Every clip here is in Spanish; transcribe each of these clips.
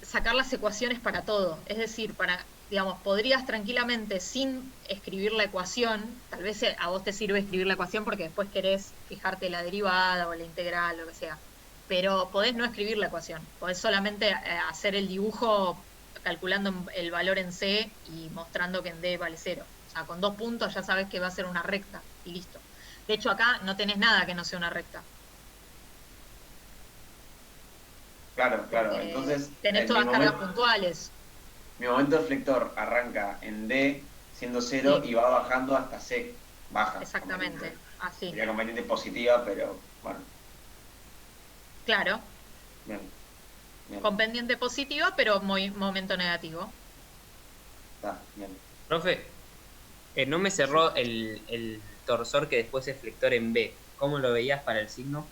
sacar las ecuaciones para todo. Es decir, digamos, podrías tranquilamente, sin escribir la ecuación, tal vez a vos te sirve escribir la ecuación porque después querés fijarte la derivada o la integral, lo que sea. Pero podés no escribir la ecuación, podés solamente hacer el dibujo calculando el valor en C y mostrando que en D vale cero. O sea, con 2 puntos ya sabes que va a ser una recta y listo. De hecho, acá no tenés nada que no sea una recta, Claro, claro. porque Entonces, tenés todas cargas puntuales. mi momento deflector arranca en D siendo cero Sí, y va bajando hasta C. Baja, exactamente, así. sería con pendiente positiva, pero bueno, Claro, bien, bien, con pendiente positiva, pero momento negativo. está, bien. Profe, no me Sí. cerró el torsor que después es flector en B. ¿Cómo lo veías para el signo?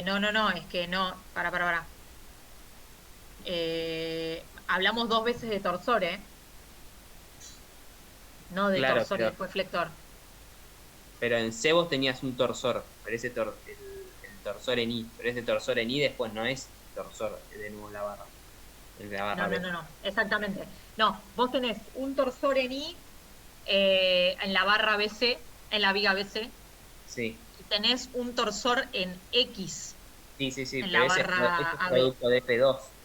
No, no, no, es que no, para. Hablamos 2 veces de torsor, ¿eh? No de Claro, torsor y después flector. pero en C vos tenías un torsor, pero el torsor en I, pero ese torsor en I después no es torsor, es de nuevo la barra, es la barra No, no, B. no, no, exactamente. No, vos tenés un torsor en I, en la barra BC, en la viga BC, Sí, y tenés un torsor en X, sí, en pero la ese barra es AB. producto de F2,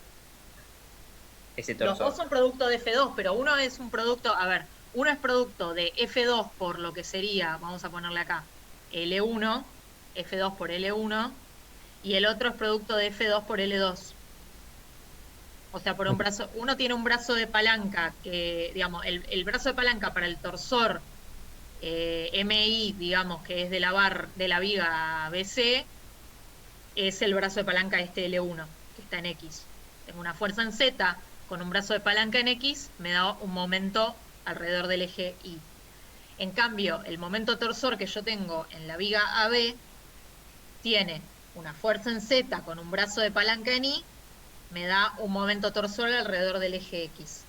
ese Los dos torsor. son producto de F2, pero uno es un producto, a ver, uno es producto de F2 por lo que sería, vamos a ponerle acá, L1, F2 por L1, y el otro es producto de F2 por L2. O sea, por un brazo, uno tiene un brazo de palanca que, digamos, el brazo de palanca para el torsor MI, digamos, que es de de la viga BC, es el brazo de palanca este L1, que está en X. Tengo una fuerza en Z con un brazo de palanca en X, me da un momento alrededor del eje Y. En cambio, el momento torsor que yo tengo en la viga AB tiene una fuerza en Z con un brazo de palanca en Y, me da un momento torsor alrededor del eje X.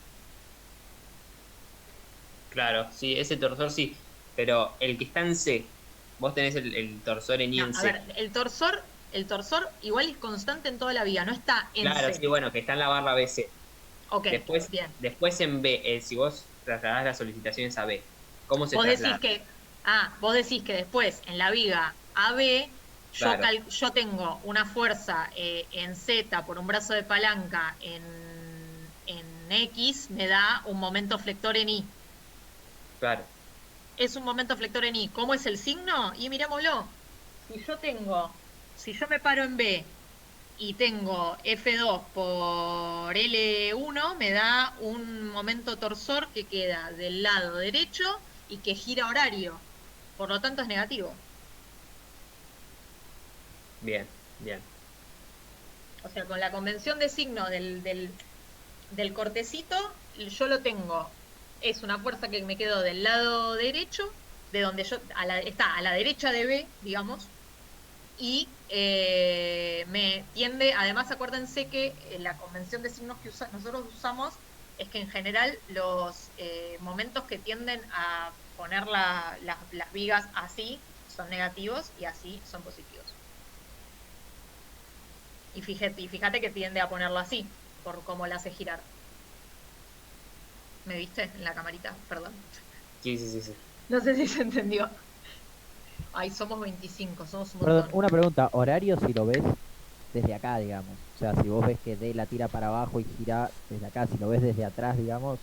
Claro, sí, ese torsor sí, pero el que está en C, vos tenés el torsor en I No, en a C. ver, el torsor igual es constante en toda la viga, no está en Claro, C. sí, bueno, que está en la barra BC. Ok, Después, bien. después en B, si vos trasladás las solicitaciones a B, ¿cómo se Vos decís traslada? que, vos decís que después en la viga AB Claro, yo tengo una fuerza en Z por un brazo de palanca en X, me da un momento flector en Y. claro. Es un momento flector en Y. ¿Cómo es el signo? Y mirámoslo. Si yo me paro en B y tengo F2 por L1, me da un momento torsor que queda del lado derecho y que gira horario. Por lo tanto es negativo. Bien, bien. O sea, con la convención de signo del cortecito, yo lo tengo. Es una fuerza que me quedó del lado derecho, de donde está a la derecha de B, digamos, y me tiende, además acuérdense que la convención de signos que nosotros usamos es que en general los momentos que tienden a poner las vigas así son negativos y así son positivos. Y fíjate que tiende a ponerlo así, por cómo la hace girar. ¿Me viste en la camarita? Perdón. Sí, sí, sí, sí. No sé si se entendió. Ay, somos 25, somos un Perdón, montón. una pregunta. Horario si lo ves desde acá, digamos. O sea, si vos ves que D la tira para abajo y gira desde acá, si lo ves desde atrás, digamos,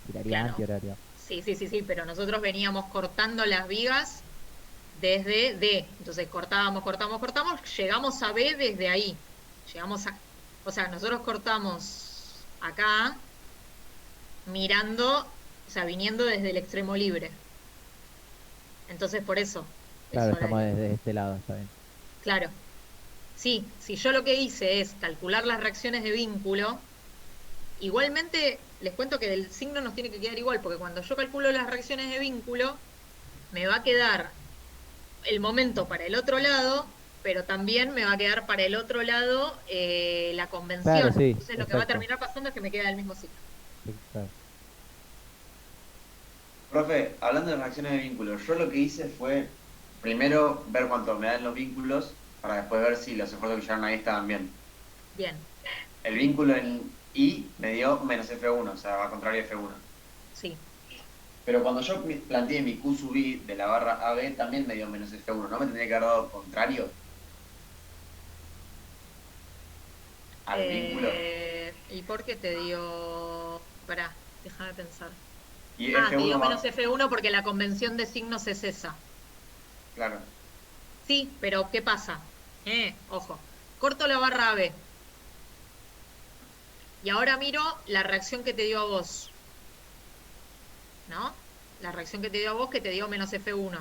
giraría Claro. antihorario. Sí, sí, sí, sí, pero nosotros veníamos cortando las vigas desde D. Entonces cortamos, llegamos a B desde ahí. Llegamos a, o sea, nosotros cortamos acá mirando, o sea, viniendo desde el extremo libre. Entonces por eso es Claro, estamos horario. desde este lado, está bien. Claro. Sí, si yo lo que hice es calcular las reacciones de vínculo, igualmente les cuento que del signo nos tiene que quedar igual, porque cuando yo calculo las reacciones de vínculo, me va a quedar el momento para el otro lado, pero también me va a quedar para el otro lado la Claro, convención. sí, Entonces lo que va a exacto. terminar pasando es que me queda el mismo signo. Sí, claro. Profe, hablando de reacciones de vínculos, yo lo que hice fue primero ver cuánto me dan los vínculos para después ver si los esfuerzos que llegaron ahí estaban bien. Bien, El vínculo en I me dio menos F1, o sea, va contrario a F1. sí. Pero cuando yo planteé mi Q sub I de la barra AB, también me dio menos F1. ¿No me tendría que haber dado contrario al vínculo? ¿Y por qué te dio...? Pará, déjame pensar. Y Ah, te dio F1 menos más, F1 porque la convención de signos es esa. claro. Sí, pero ¿qué pasa? Ojo, corto la barra AB. Y ahora miro la reacción que te dio a vos, ¿no? La reacción que te dio a vos que te dio menos F1,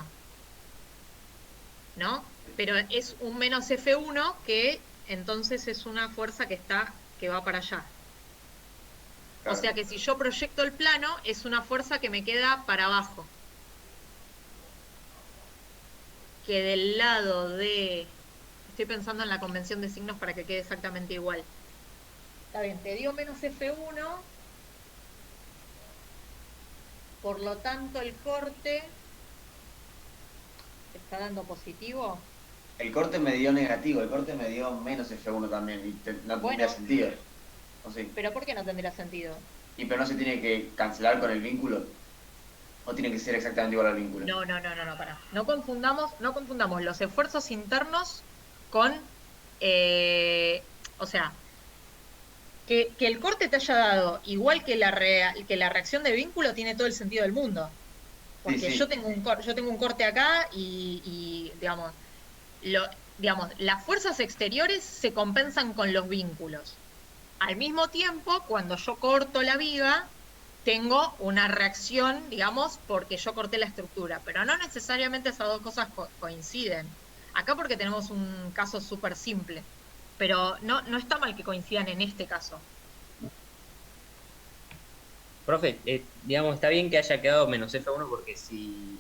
¿no? Pero es un menos F1 que entonces es una fuerza que va para allá. O Claro. sea que si yo proyecto el plano, es una fuerza que me queda para abajo. Que del lado de... Estoy pensando en la convención de signos para que quede exactamente igual. Está bien, te dio menos F1, por lo tanto el corte te está dando positivo. El corte me dio negativo, el corte me dio menos F1 también, y no tendría Bueno, sentido. ¿O sí? pero ¿por qué no tendría sentido? Y pero no se tiene que cancelar con el vínculo, o tiene que ser exactamente igual al vínculo. No, pará. No confundamos los esfuerzos internos con, o sea, que el corte te haya dado igual que que la reacción de vínculo tiene todo el sentido del mundo. Sí, Porque sí. yo tengo un corte acá y digamos, lo, digamos, las fuerzas exteriores se compensan con los vínculos. Al mismo tiempo, cuando yo corto la viga, tengo una reacción, digamos, porque yo corté la estructura, pero no necesariamente esas dos cosas coinciden. Acá porque tenemos un caso súper simple, pero no está mal que coincidan en este caso. Profe, digamos, está bien que haya quedado menos F1 porque si,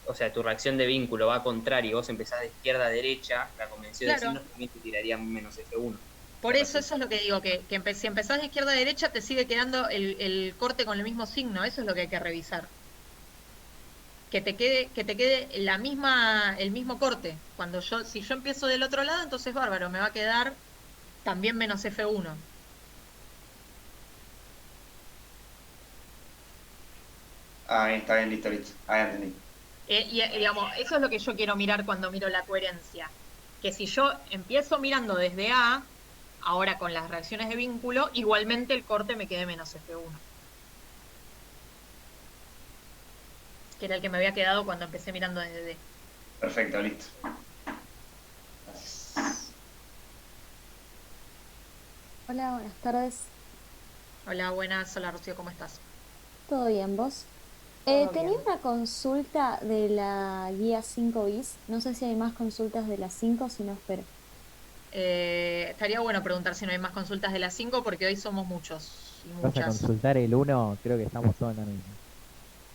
o sea, tu reacción de vínculo va contrario y vos empezás de izquierda a derecha, la convención de Claro, signos también te tiraría menos F1. por eso eso es lo que digo, que si empezás de izquierda a derecha te sigue quedando el corte con el mismo signo, eso es lo que hay que revisar. Que te quede el mismo corte. Si yo empiezo del otro lado, entonces bárbaro, me va a quedar también menos F1. Ah, bien, está bien, listo, listo. Ah, ya entendí. Digamos, eso es lo que yo quiero mirar cuando miro la coherencia. Que si yo empiezo mirando desde A, ahora con las reacciones de vínculo, igualmente el corte me quede menos F1. Que era el que me había quedado cuando empecé mirando desde D. Perfecto, listo. Gracias. Hola, buenas tardes. Hola, buenas. Hola, Rocío, ¿cómo estás? ¿Todo bien, vos? Todo Tenía bien. una consulta de la guía 5 bis. No sé si hay más consultas de las 5, si no espero. Estaría bueno preguntar si no hay más consultas de las 5 porque hoy somos muchos y Vas a muchas. consultar el uno, creo que estamos todos en la misma.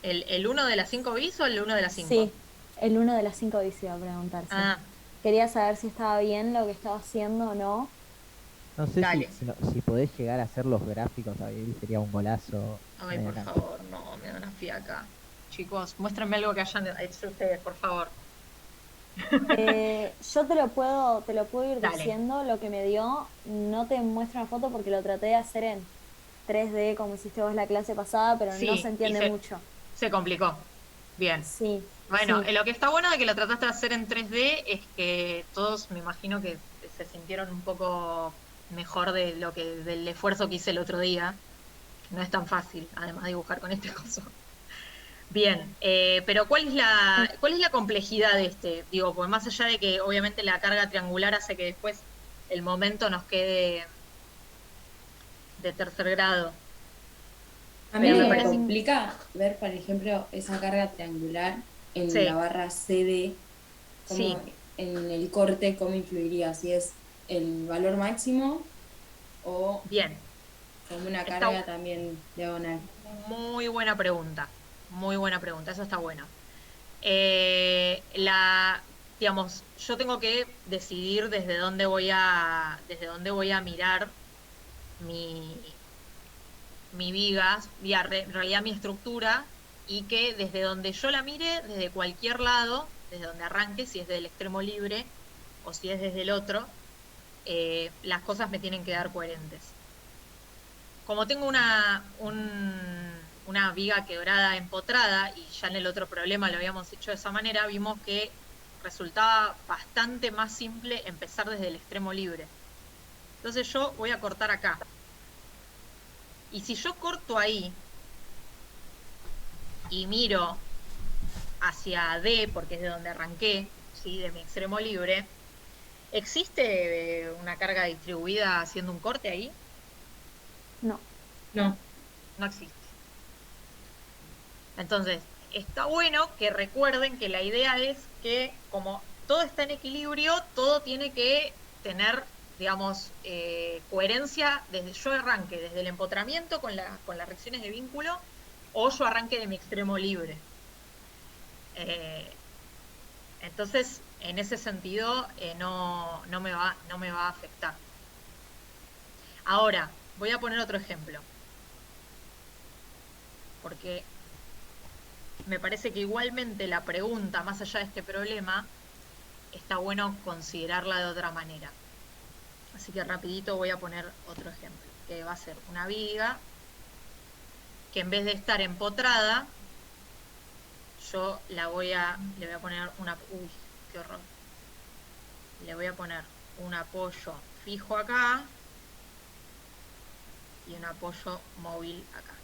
¿El 1 de las 5 bis o el 1 de las 5? Sí, el uno de las 5 bis iba a preguntar, sí. Ah, Quería saber si estaba bien lo que estaba haciendo o no. No sé dale. si podés llegar a hacer los gráficos ahí, sería un golazo. Ay, por Adelante. favor, no, me da una fiaca. Chicos, muéstrenme algo que hayan hecho ustedes, por favor. Yo te lo puedo ir Dale. diciendo lo que me dio. No te muestro una foto porque lo traté de hacer en 3D como hiciste vos la clase pasada, pero no se Sí, entiende mucho. se complicó. Bien. Sí, Bueno, sí. lo que está bueno de que lo trataste de hacer en 3D es que todos me imagino que se sintieron un poco mejor del esfuerzo que hice el otro día. No es tan fácil, además de dibujar con este coso. Bien, pero cuál es la complejidad de este? Digo, porque más allá de que obviamente la carga triangular hace que después el momento nos quede de tercer grado, A mí pero lo me que me parece, complica ver, por ejemplo, esa carga triangular en la sí, barra CD, sí, como en el corte, cómo influiría, si es el valor máximo o bien, como una está carga también diagonal. muy buena pregunta, eso está bueno. Digamos, yo tengo que decidir desde dónde voy a mirar mi, mi viga, en realidad mi estructura, y que desde donde yo la mire, desde cualquier lado, desde donde arranque, si es del extremo libre o si es desde el otro, las cosas me tienen que dar coherentes. Como tengo una viga quebrada empotrada, y ya en el otro problema lo habíamos hecho de esa manera, vimos que resultaba bastante más simple empezar desde el extremo libre. Entonces yo voy a cortar acá. Y si yo corto ahí y miro hacia D, porque es de donde arranqué, ¿sí? De mi extremo libre, ¿existe una carga distribuida haciendo un corte ahí? No. No. No existe. Entonces, está bueno que recuerden que la idea es que como todo está en equilibrio, todo tiene que tener, digamos, coherencia desde yo arranque desde el empotramiento con las reacciones de vínculo, o yo arranque de mi extremo libre. Entonces, en ese sentido, no me va a afectar. Ahora, voy a poner otro ejemplo, porque me parece que igualmente la pregunta, más allá de este problema, está bueno considerarla de otra manera. Así que rapidito voy a poner otro ejemplo, que va a ser una viga que en vez de estar empotrada, yo le voy a poner una... Uy, qué horror. Le voy a poner un apoyo fijo acá y un apoyo móvil acá.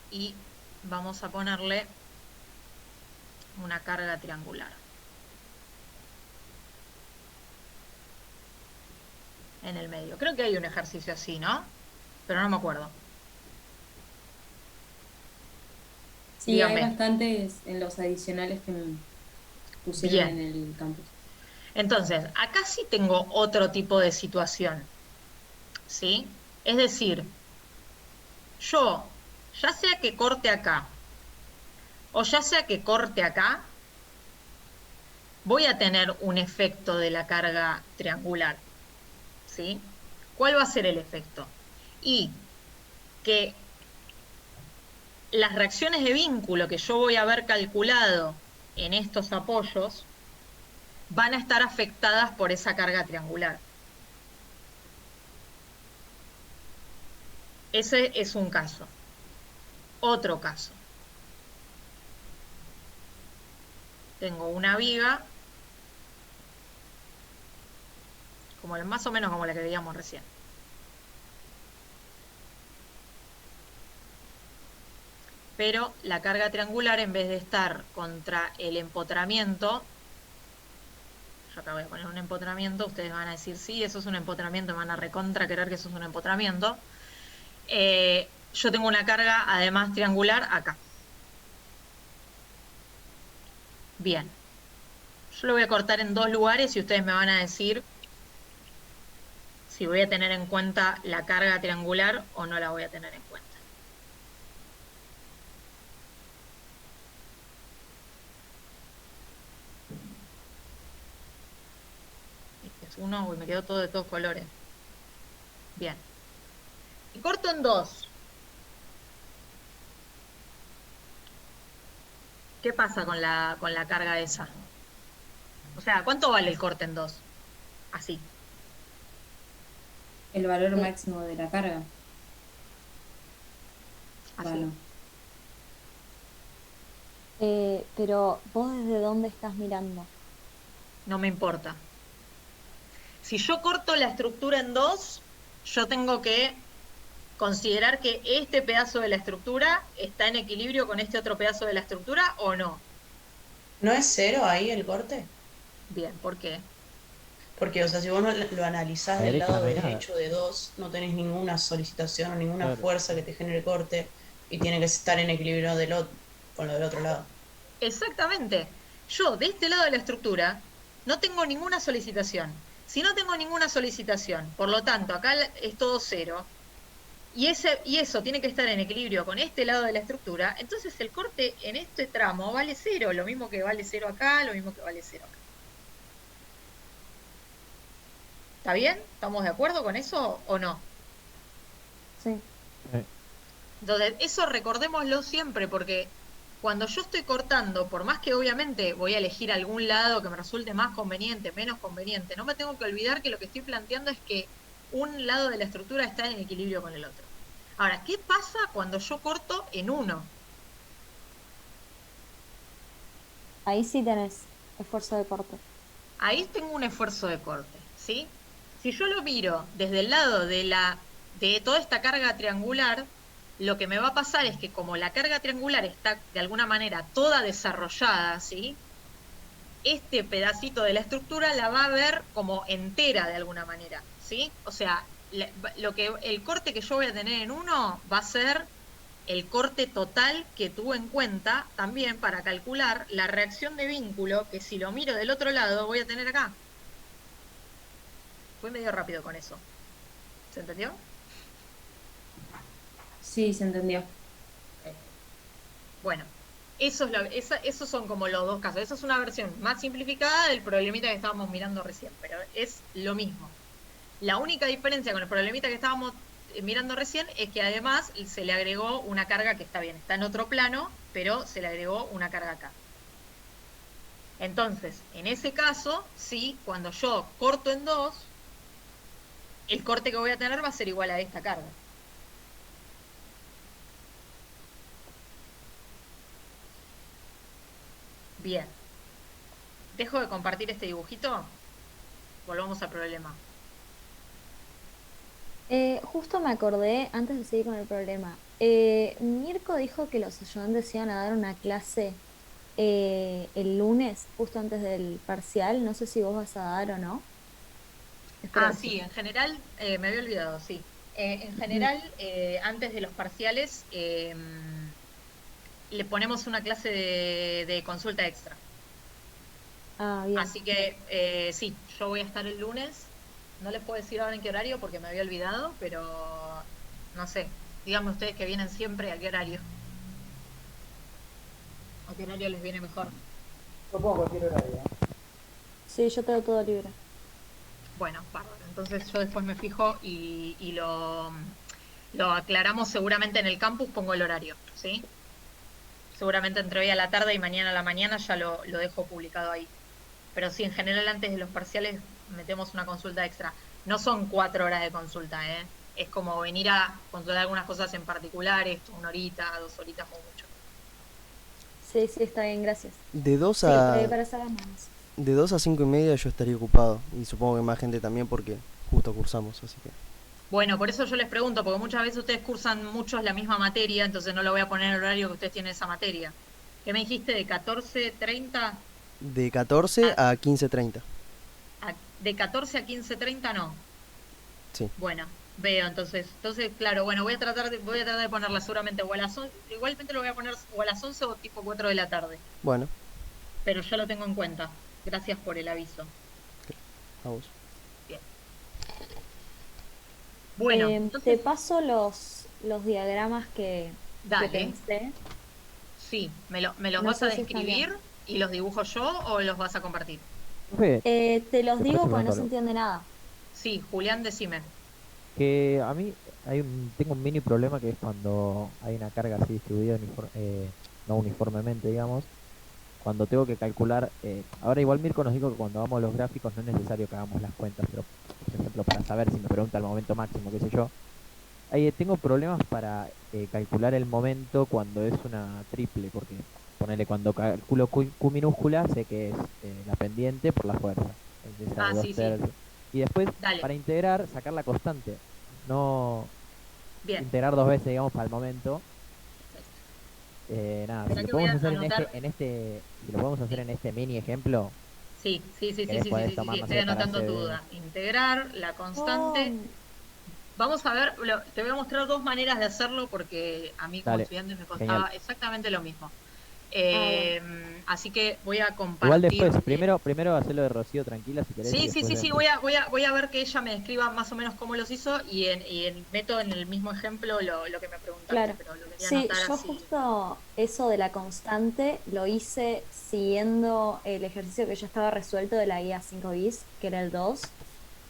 Y vamos a ponerle una carga triangular en el medio. Creo que hay un ejercicio así, ¿no? Pero no me acuerdo. Sí, Dígame. hay bastantes en los adicionales que me pusieron Bien. en el campus. Entonces, acá sí tengo otro tipo de situación, ¿sí? Es decir, yo, ya sea que corte acá, o ya sea que corte acá, voy a tener un efecto de la carga triangular, ¿sí? ¿Cuál va a ser el efecto? Y que las reacciones de vínculo que yo voy a haber calculado en estos apoyos van a estar afectadas por esa carga triangular. Ese es un caso. Otro caso. Tengo una viga, más o menos como la que veíamos recién. Pero la carga triangular, en vez de estar contra el empotramiento, yo acá voy a poner un empotramiento, ustedes van a decir, sí, eso es un empotramiento, me van a recontra querer que eso es un empotramiento. Yo tengo una carga, además, triangular acá. Bien. Yo lo voy a cortar en dos lugares y ustedes me van a decir si voy a tener en cuenta la carga triangular o no la voy a tener en cuenta. Este es uno, uy, me quedó todo de todos colores. Bien. Y corto en dos. ¿Qué pasa con la carga esa? O sea, ¿cuánto vale el corte en dos? Así. El valor máximo de la carga. Así. Bueno, Pero vos desde dónde estás mirando. No me importa. Si yo corto la estructura en dos, yo tengo que considerar que este pedazo de la estructura está en equilibrio con este otro pedazo de la estructura, ¿o no? ¿No es cero ahí el corte? Bien, ¿por qué? Porque, o sea, si vos no lo analizás La del derecha lado no hay nada. derecho de 2, no tenés ninguna solicitación o ninguna Claro. fuerza que te genere corte y tiene que estar en equilibrio con lo del otro lado. Exactamente. Yo, de este lado de la estructura, no tengo ninguna solicitación. Si no tengo ninguna solicitación, por lo tanto, acá es todo cero, y eso tiene que estar en equilibrio con este lado de la estructura, entonces el corte en este tramo vale cero, lo mismo que vale cero acá, lo mismo que vale cero acá. ¿Está bien? ¿Estamos de acuerdo con eso o no? Sí. Entonces, eso recordémoslo siempre, porque cuando yo estoy cortando, por más que obviamente voy a elegir algún lado que me resulte más conveniente, menos conveniente, no me tengo que olvidar que lo que estoy planteando es que un lado de la estructura está en equilibrio con el otro. Ahora, ¿qué pasa cuando yo corto en uno? Ahí sí tenés esfuerzo de corte. Ahí tengo un esfuerzo de corte, ¿sí? Si yo lo miro desde el lado de toda esta carga triangular, lo que me va a pasar es que como la carga triangular está de alguna manera toda desarrollada, ¿sí? Este pedacito de la estructura la va a ver como entera de alguna manera, ¿sí? O sea, el corte que yo voy a tener en uno va a ser el corte total que tuvo en cuenta también para calcular la reacción de vínculo que si lo miro del otro lado voy a tener acá. Fui medio rápido con eso. ¿Se entendió? Sí, se entendió. Bueno, esos son como los dos casos. Esa es una versión más simplificada del problemita que estábamos mirando recién, pero es lo mismo. La única diferencia con el problemita que estábamos mirando recién es que además se le agregó una carga que está bien, está en otro plano, pero se le agregó una carga acá. Entonces, en ese caso, sí, cuando yo corto en dos, el corte que voy a tener va a ser igual a esta carga. Bien. Dejo de compartir este dibujito. Volvamos al problema. Justo me acordé, antes de seguir con el problema, Mirko dijo que los ayudantes iban a dar una clase el lunes, justo antes del parcial. No sé si vos vas a dar o no. Espero Ah, que sí, en general, me había olvidado, sí. En general, antes de los parciales, le ponemos una clase de consulta extra. Ah, bien. Así que sí, yo voy a estar el lunes. No les puedo decir ahora en qué horario porque me había olvidado, pero no sé. Díganme ustedes que vienen siempre, ¿a qué horario? ¿A qué horario les viene mejor? Yo pongo cualquier horario. Sí, yo tengo todo libre. Bueno, bárbaro. Entonces yo después me fijo y lo aclaramos seguramente en el campus, pongo el horario, ¿sí? Seguramente entre hoy a la tarde y mañana a la mañana ya lo dejo publicado ahí. Pero sí, en general antes de los parciales metemos una consulta extra. No son 4 horas de consulta, ¿eh? Es como venir a controlar algunas cosas en particulares, 1 horita, 2 horitas o mucho. Sí, sí, está bien, gracias. De 2 Sí, a, para hacer las manos. de 2 a 5 y media yo estaría ocupado. Y supongo que más gente también porque justo cursamos, así que... Bueno, por eso yo les pregunto, porque muchas veces ustedes cursan muchos la misma materia, entonces no lo voy a poner en el horario que ustedes tienen esa materia. ¿Qué me dijiste? ¿De 14:30? De 14 a 15:30. De 14 a 15:30 no. Sí. Bueno, veo entonces. Entonces, claro, bueno, voy a tratar de ponerla seguramente o a las 11, igualmente lo voy a poner o a las 11 o tipo 4 de la tarde. Bueno, Pero yo lo tengo en cuenta. Gracias por el aviso. a vos. Bien. Bueno, Te entonces, paso los diagramas que dale. pensé. Sí, ¿me los No vas a sé si están describir y los dibujo yo o los vas a compartir? Profe, Te los ¿te digo puedo porque no preguntar se algo? entiende nada. Sí, Julián, decime. Que a mí tengo un mini problema que es cuando hay una carga así distribuida no uniformemente, digamos, cuando tengo que calcular, ahora igual Mirko nos dijo que cuando hagamos los gráficos no es necesario que hagamos las cuentas, pero por ejemplo para saber si me pregunta el momento máximo, qué sé yo, ahí tengo problemas para calcular el momento cuando es una triple, porque ponele cuando calculo Q minúscula sé que es la pendiente por la fuerza, es esa de dos Sí, sí. tercios. Y después Dale. para integrar sacar la constante, no Bien. integrar dos veces digamos para el momento. Nada, Espera si lo que voy podemos a hacer anotar. si lo podemos hacer en este mini ejemplo, Sí, ¿Querés podés tomar, no estoy sé, para anotando hacer- tu duda. Integrar la constante. Oh, Vamos a ver, te voy a mostrar dos maneras de hacerlo porque a mí como Dale, estudiante me costaba genial. exactamente lo mismo. bueno. Así que voy a compartir. igual después, primero hacerlo de Rocío tranquila si querés. y Sí, después vemos. voy a ver que ella me describa más o menos cómo los hizo meto en el mismo ejemplo lo que me preguntaste, Claro. pero lo quería Sí, anotar yo así. justo eso de la constante lo hice siguiendo el ejercicio que ya estaba resuelto de la guía 5 bis, que era el 2,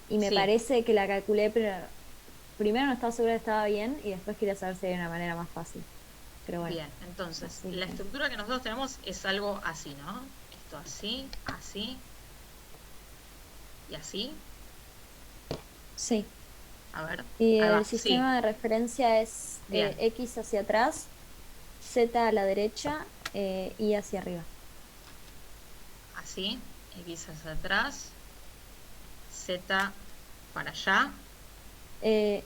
y me Sí. parece que la calculé, pero primero no estaba segura que estaba bien y después quería saber si había una manera más fácil. pero bueno. Bien, entonces, Así la que- estructura que nosotros tenemos es algo así, ¿no? Esto así, así y así. Sí. A ver, Y ahí va, el sí, sistema de referencia es bien. X hacia atrás, Z a la derecha, Y hacia arriba. Así, X hacia atrás, Z para allá,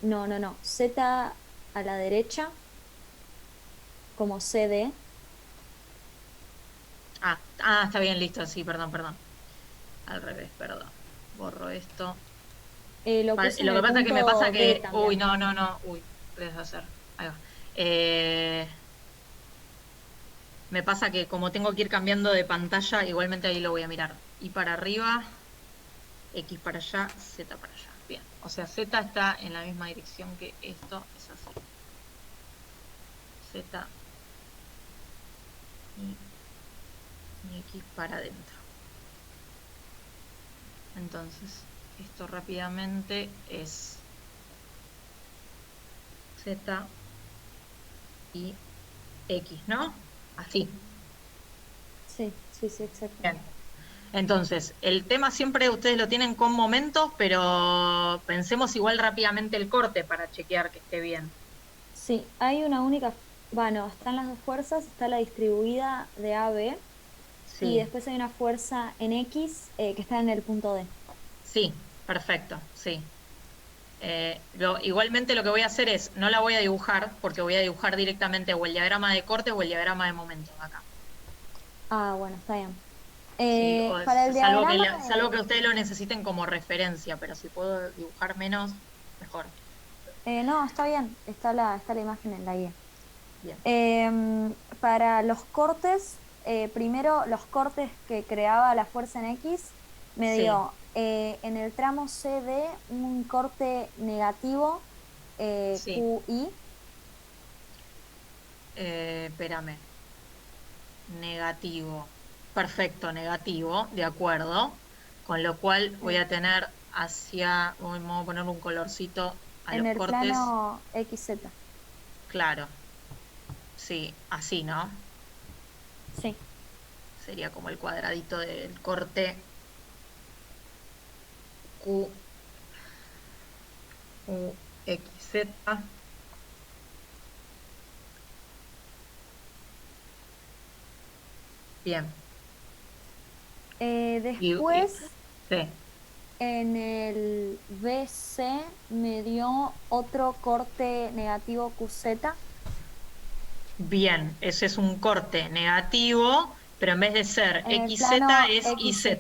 No. Z a la derecha, como CD. está bien, listo, sí, perdón. Al revés, perdón. Borro esto. Lo puse en Lo que el pasa es que me pasa punto D que. también. Uy, no. Uy, deja de hacer. Ahí va. Me pasa que como tengo que ir cambiando de pantalla, igualmente ahí lo voy a mirar. Y para arriba, X para allá, Z para allá. Bien. O sea, Z está en la misma dirección que esto, es así. Z y X para adentro. Entonces, esto rápidamente es Z y X, ¿no? Así. Sí, exacto. Bien. Entonces, el tema siempre ustedes lo tienen con momentos, pero pensemos igual rápidamente el corte para chequear que esté bien. Sí, hay una única, bueno, están las dos fuerzas, está la distribuida de AB y Sí, después hay una fuerza en X que está en el punto D. sí, perfecto, sí. Igualmente lo que voy a hacer es, no la voy a dibujar, porque voy a dibujar directamente o el diagrama de corte o el diagrama de momentos acá. Ah, bueno, está bien. Sí, Para el salvo diagrama, salvo que ustedes lo necesiten como referencia, pero si puedo dibujar menos, mejor. no, está bien, está la imagen en la guía. Bien. Para los cortes, primero los cortes que creaba la fuerza en X, me Sí. dio en el tramo CD un corte negativo Sí. QI. Espérame. Negativo. Perfecto, negativo, de acuerdo. Con lo cual voy a tener vamos a poner un colorcito a En los el cortes. plano XZ. Claro. Sí, así, ¿no? Sí. Sería como el cuadradito del corte Q, U, X, Z. Bien. Después, Sí. en el BC me dio otro corte negativo QZ. Bien, ese es un corte negativo, pero en vez de ser En el XZ plano es XY. IZ.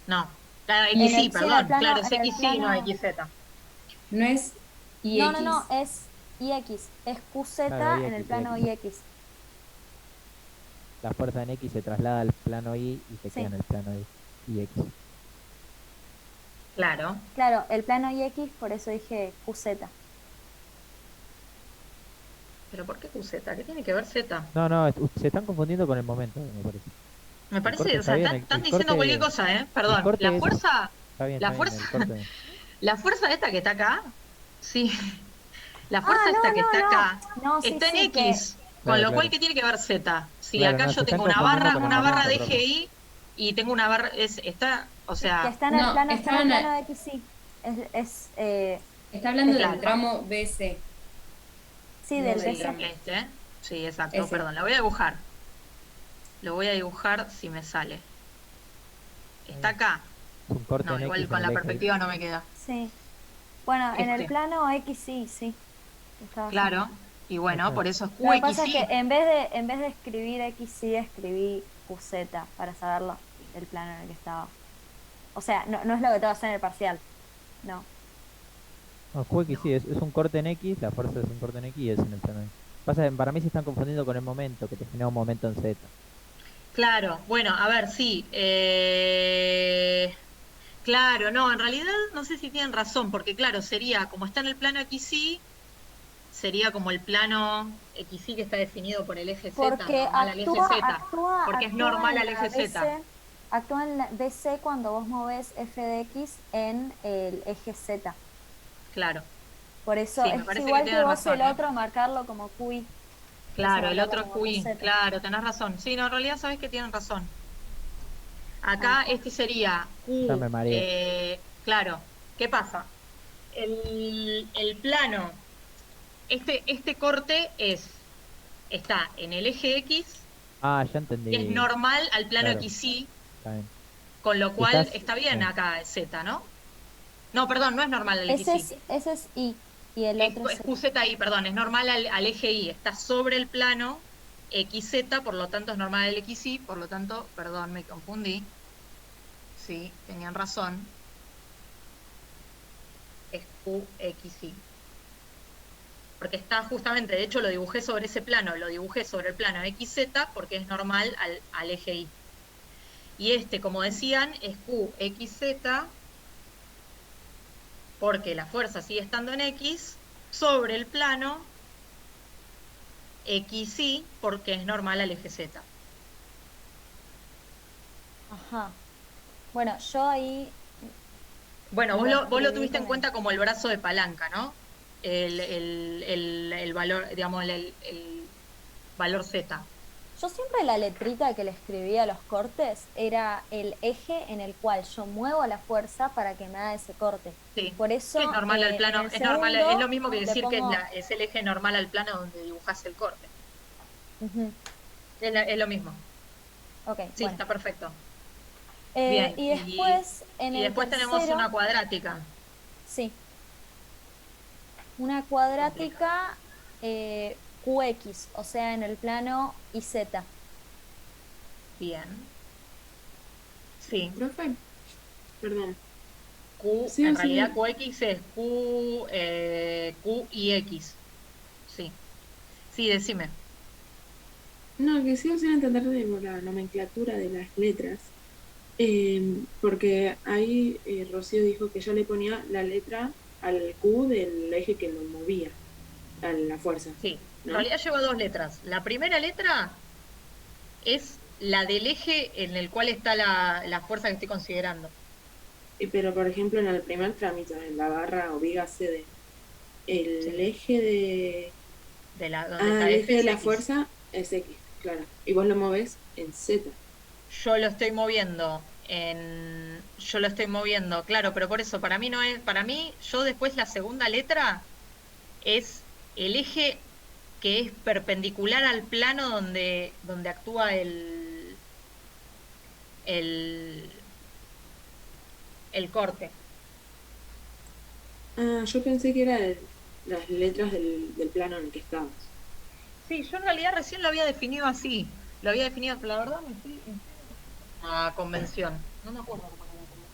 No, claro, Y XY, sí, en el perdón, plano- claro, es en el XY, no plano- XZ. No es IX. No, es IX, es QZ Claro, en el IX, plano IX. IX. La fuerza en X se traslada al plano Y y se Sí. queda en el plano Y X. Claro. Claro, el plano IX, por eso dije QZ. ¿Pero por qué QZ? ¿Qué tiene que ver Z? No, se están confundiendo con el momento, me parece. Me corte parece, o está sea, bien, están el diciendo corte- cualquier cosa, ¿eh? El Perdón. corte La es- fuerza, Está bien, la está bien, fuerza, el corte. la fuerza esta que está acá, sí. La Ah, fuerza esta que está acá No, sí, está en sí, que X, con Claro, lo cual, claro. ¿qué tiene que ver Z? Si Claro, acá no, yo se están tengo una confundiendo barra, con el una barra de momento, profe. GI y tengo una barra, o que sea, está en el No, plano, está en el estaban plano X, sí. Está hablando Claro. del tramo BC. Sí, No, del del BC. tramo. este, sí, exacto, Ese. perdón, la voy a dibujar. Lo voy a dibujar si me sale. ¿Está acá? Es un corte No, en igual X con en la el eje. perspectiva no me queda. Sí. Bueno, en el Este. plano X sí. Estaba así. Claro, y bueno, Exacto. por eso es Lo que pasa es QXY. que en vez de escribir XY, escribí QZ para saberlo, el plano en el que estaba. O sea, no es lo que te va a hacer en el parcial. No. No, QX sí, es un corte en X, la fuerza es un corte en X y es en el plano Y. Pasa que para mí se están confundiendo con el momento, que te genera un momento en Z. Claro, bueno, a ver, sí. Claro, no, en realidad no sé si tienen razón, porque claro, sería, como está en el plano XY, sería como el plano XY que está definido por el eje Z, Porque normal al eje Z, porque es normal al eje Z. Actúa en la BC cuando vos movés f de x en el eje Z. Claro. Por eso Sí, me es parece que igual que tienen vos razón, el ¿eh? otro marcarlo como QI. Claro, el marca otro es como QI, Z. claro, tenés razón. Sí, no, en realidad sabes que tienen razón. Acá este sería Q, Ya me mareé. claro, ¿qué pasa? El plano, este corte está en el eje X, Ah, ya es entendí. normal al plano Claro, XY, está bien. con lo cual Quizás, está bien sí. acá Z, ¿no? No, perdón, no es normal al XY. Ese es I y el Es, otro es es Z. QZI, perdón, es normal al eje Y, está sobre el plano XZ, por lo tanto es normal al XY, por lo tanto, perdón, me confundí. Sí, tenían razón. Es QXY. Porque está justamente, de hecho lo dibujé sobre ese plano, lo dibujé sobre el plano XZ porque es normal al eje Y. Y este, como decían, es QXZ porque la fuerza sigue estando en X sobre el plano XY porque es normal al eje Z. Ajá. Bueno, yo ahí Bueno, lo vos lo escribí tuviste en con el... cuenta como el brazo de palanca, ¿no? El valor, digamos, el valor Z. Yo siempre la letrita que le escribía a los cortes era el eje en el cual yo muevo la fuerza para que me haga ese corte. Sí, Por que es eso normal al en plano, el es normal, es lo segundo mismo que le decir que pongo... es el eje normal al plano donde dibujás el corte. Ujú. Es lo mismo. Ok, Sí, bueno. está perfecto. Bien, Y después en y el después tenemos tercero, una cuadrática. sí, una cuadrática QX, o sea, en el plano IZ. Bien. Sí, Profe, perdón. Sí En o realidad sí, QX es Q y X. Sí. Sí, decime. no, que sigo sin entender de la nomenclatura de las letras. Porque ahí Rocío dijo que yo le ponía la letra al Q del eje que lo movía, a la fuerza, Sí, en ¿no? realidad lleva dos letras. La primera letra es la del eje en el cual está la fuerza que estoy considerando. Pero por ejemplo en el primer trámite, en la barra o viga CD, el Sí. eje de... Donde Ah, está el F eje de es la X. fuerza es X, claro. Y vos lo movés en Z. Yo lo estoy moviendo yo lo estoy moviendo, claro, pero por eso, para mí no es, para mí, yo después la segunda letra es el eje que es perpendicular al plano donde actúa el, el corte. Ah, yo pensé que era las letras del plano en el que estabas. Sí, yo en realidad recién lo había definido así. Lo había definido, la verdad, me estoy a convención. No me acuerdo cómo era la convención.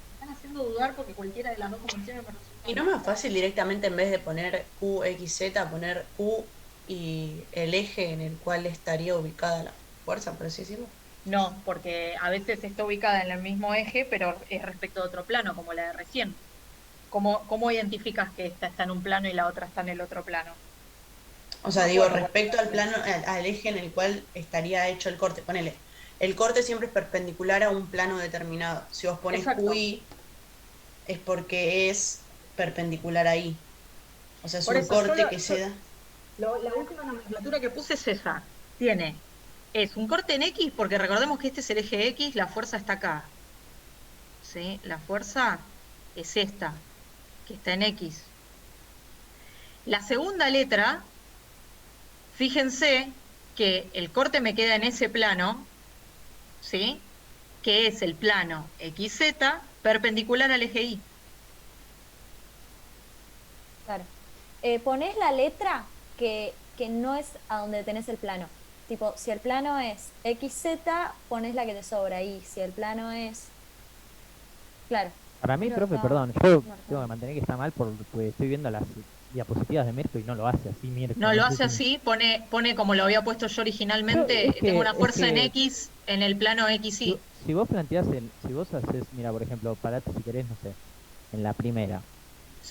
Me están haciendo dudar porque cualquiera de las dos convenciones me resulta. ¿Y no es más fácil directamente en vez de poner QXZ, poner Q y el eje en el cual estaría ubicada la fuerza, por así decirlo? No, porque a veces está ubicada en el mismo eje, pero es respecto de otro plano, como la de recién. ¿Cómo identificas que esta está en un plano y la otra está en el otro plano? O No me sea, digo, acuerdo cuál respecto al es. plano, al eje en el cual estaría hecho el corte. Ponele, el corte siempre es perpendicular a un plano determinado. Si vos pones Exacto. QI, es porque es perpendicular ahí. O sea, es Por un eso, corte que se da. la última nomenclatura que puse es esa. Es un corte en X, porque recordemos que este es el eje X, la fuerza está acá. ¿Sí? La fuerza es esta, que está en X. La segunda letra, fíjense que el corte me queda en ese plano, ¿sí? Que es el plano XZ perpendicular al eje Y. Claro. Ponés la letra que no es a donde tenés el plano. Tipo, si el plano es XZ, pones la que te sobra. Y si el plano es... Claro. Para mí, Pero profe, está perdón, yo marcado. tengo que mantener que está mal porque estoy viendo las diapositivas de Mirko y no lo hace así, Mirko. No lo sé hace si- así, pone como lo había puesto yo originalmente, tengo una es fuerza en que X en el plano si, XY. si vos planteás, si vos haces, mira, por ejemplo, parate si querés, no sé, en la primera.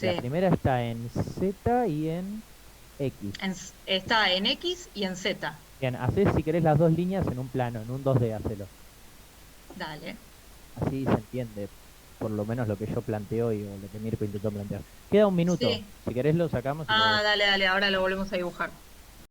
La Sí. primera está en Z y en X. Está en X y en Z. Bien, hacés si querés las dos líneas en un plano, en un 2D, hacelo. Dale. Así se entiende, por lo menos lo que yo planteo y o lo que Mirko intentó plantear. Queda un minuto. Sí. Si querés lo sacamos y lo... Dale, ahora lo volvemos a dibujar.